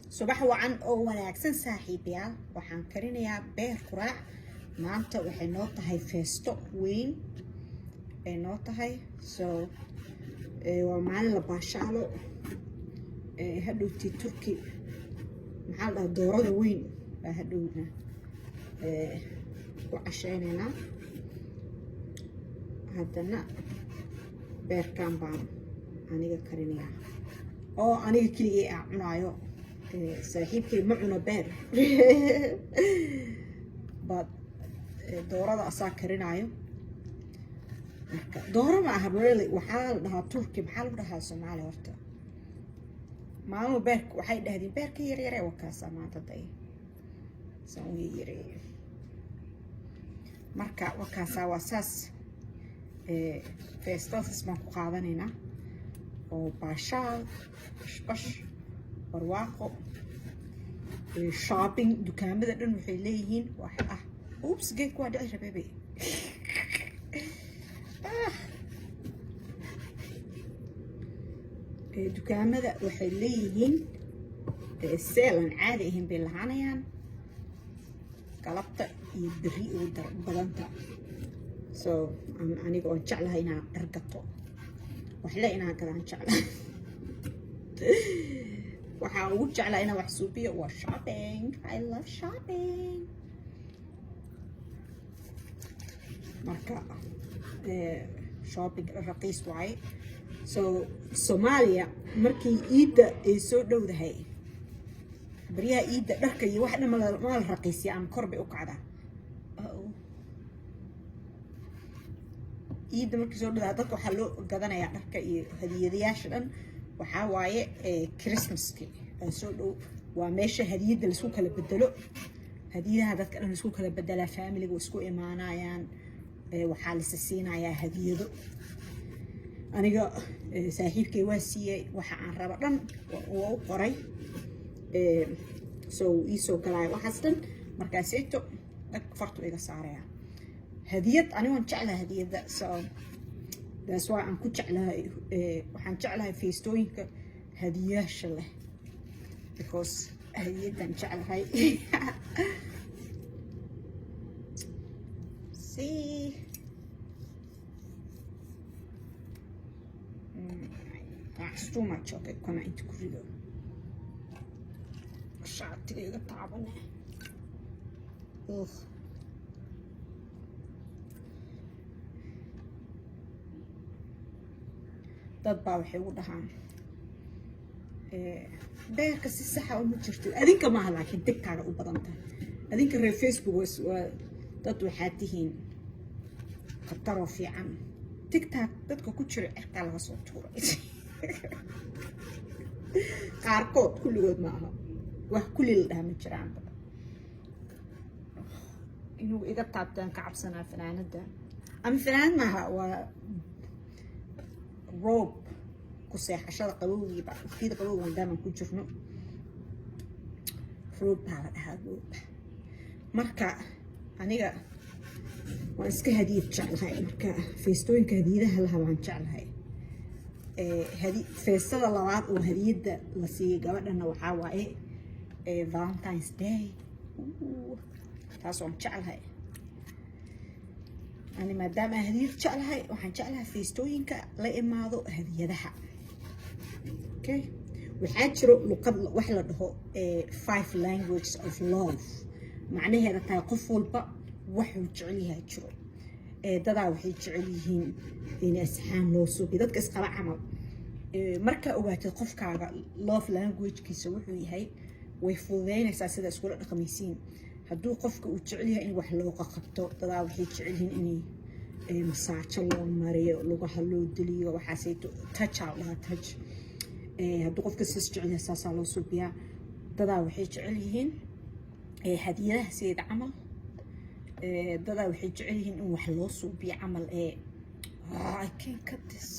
صباح وعن أو وناكسن صاحبيا وحن كرينيا بير قراع maanta waxay noo tahay feesto weyn ay noo tahay waa maalin la baashaalo hadhowtii turki maxaa la dhahaa doorada weyn baa hadhowna ku cashaynaynaa haddana beerkan baan aniga karinayaa oo aniga keligay aan cunaayo saaxiibkay ma cuno beer doorada asaa karinayo marka dooro ma aha really waxaa la dhahaa turki maxaa lagu dhahaa Soomaali horta maalmo beerka waxay dhahdeen beerka yar yar ee wakaasa maanta day soo yar marka wakaasa waa saas feestas ma ku qaadanayna oo baashaal bash barwaaqo shopping dukaamada dhan waxay leeyihiin wax ah oops geed ku dhacay rababe dukaamada waxay leeyihiin seelan caadi ahayn bay lahaanayaan galabta iyo beri ugu badanta so aniga oo jeclahay inaan argato wax la inaan gadaan jeclahay waxaan ugu jeclahay inaan wax suubiyo waa shopping. I love shopping. marka shopping raqiis waay so Soomaaliya markii iida ay soo dhowdahay bariyaha iida dharka iyo wax dhan ma la raqiisiya ama kor bay u kacdaa iida markii soo dhowdahay dadka waxaa loo gadanayaa dharka iyo hadiyadayaasha dhan waxaa waaye Christmaski soo dhow waa meesha hadiyada la isku kala bedelo hadiyadaha dadka dhan isku kala bedelaa familiga isku imaanayaan waxaa la siinayaa hadiyado aniga saaxiibkay waa siiyay waxa aan raba dhan oo u qoray soo iisoo galay waxaas dhan markaas eeto fartu iga saaraya hadiyad aniga waan jeclahay hadiyada so that's why aan ku jeclahay waxaan jeclahay feestooyinka hadiyaasha leh because hadiyadan jeclahay That's too much. Okay, come on into corridor. Shot to get the top on it. Ugh. dad baa waxay u dhahaan beerka si sax ah uma jirto adinka ma aha laakiin tiktok u badan tahay adinka reer Facebook waa dad waxaad tihiin khataro fiican tiktok dadka ku jira cirka laga soo tuuray qaarkood kulligood ma aha wax kulli la dhaha ma jiraan inuu iga taabtaan ka cabsanaa fanaanada ama fanaanad maaha waa roob ku seexashada qabowgiiba fiida qabowga maadaama ku jirno roob baa la dhahaa roob marka aniga waan iska hadiyad jeclahay marka feestooyinka hadiyadaha laha waan jeclahay feestada labaad oo hadiyada la siiyay gabadhana waxaa waaye Valentine's Day taas waan jeclahay أنا ما دام هدية جعلها وحنجعلها فيستوينك لا إماضو هديتها، أوكي؟ وحاجرو لقد وحلا ده 5 languages of love، معناه هذا تقف والبا وحي جعليها جرو، ده وحي جعليهن إن أسحان لو سوق ده كأس قرع عمل، مركا وقت القف كعب love language كيسوي هاي ويفوذين أساس هذا سكول الخميسين. هدو قفك وجعليها إن wax loo qabto dadaa waxay jecelihiin inay masaajo loo mariyo lugaha loo diliyo waxaasayto touch out la touch hadu qofka sis jeceliyaa saasa loo suubiyaa dadaa waxay jecelihiin hadiyadaha sida camal dadaa waxay jecelihiin in wax loo suubiyo camal I can't cut this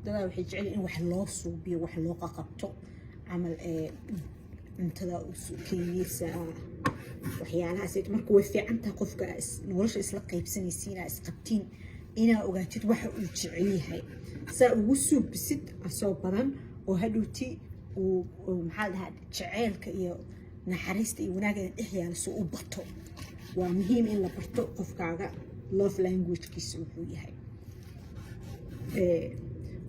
dadaa waxay jecelihiin in wax loo suubiyo wax loo qabto camal intada keenaysa waxyaalahaas marka way fiican tahay qofka nolosha isla qaybsanaysiina isqabtiin ina ogaatid waxa uu jecel yahay saa ugu suubisid asoo badan oo hadhowti ومحل هاد جعلك إياه نحرست إيه وناقة إحيا لسوء بطو ومهم إن لبرتو قفكاغا love language كيسوحو يهي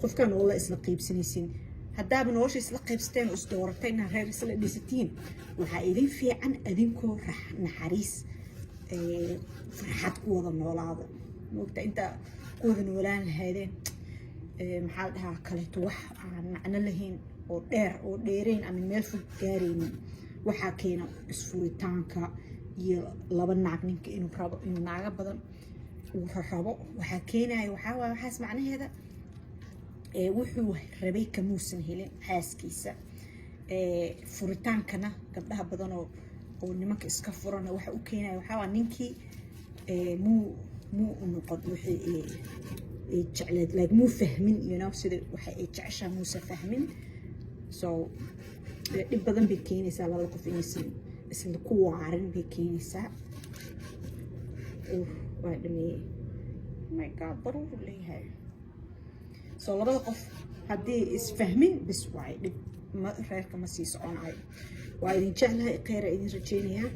قفكان والله إسلا قيب سنسين هداب نوش إسلا قيب ستين أسدورتين غير إسلا ديستين وحايدين في عن أذنكو رح نحريس فرحات قوة النولاده وقت أنت قوة النولان هيدين محلها كليتو وح عن لهين oo dheereen ama meel fog gaaraynin waxa keena isfuritaanka iyo laba naag ninka inuu rabo inuu naaga badan uu rabo waxa keenayo waxaas macnaheeda wuxuu rabay kamuusan helin xaaskiisa furitaankana gabdhaha badan oo nimanka iska furana waxa uu keenayo waxa ninkii muu noqon wixii jecleed like muu fahmin sida waxa ay jeceshaa muusa fahmin so dib badan bay keenaysaa laba qof inaysan isla ku waarin bay keenaysaa waa dhameeyey my god daruur leeyahay so labada qof haddii isfahmin bis waay dhib reerka ma sii soconayo waa idin jeclahay kheyra idin rajeynayaa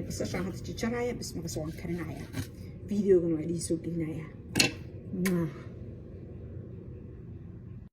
basashaan hadda jarjaraya bis maqas waan karinayaa videogan waa idiin soo gelinayaa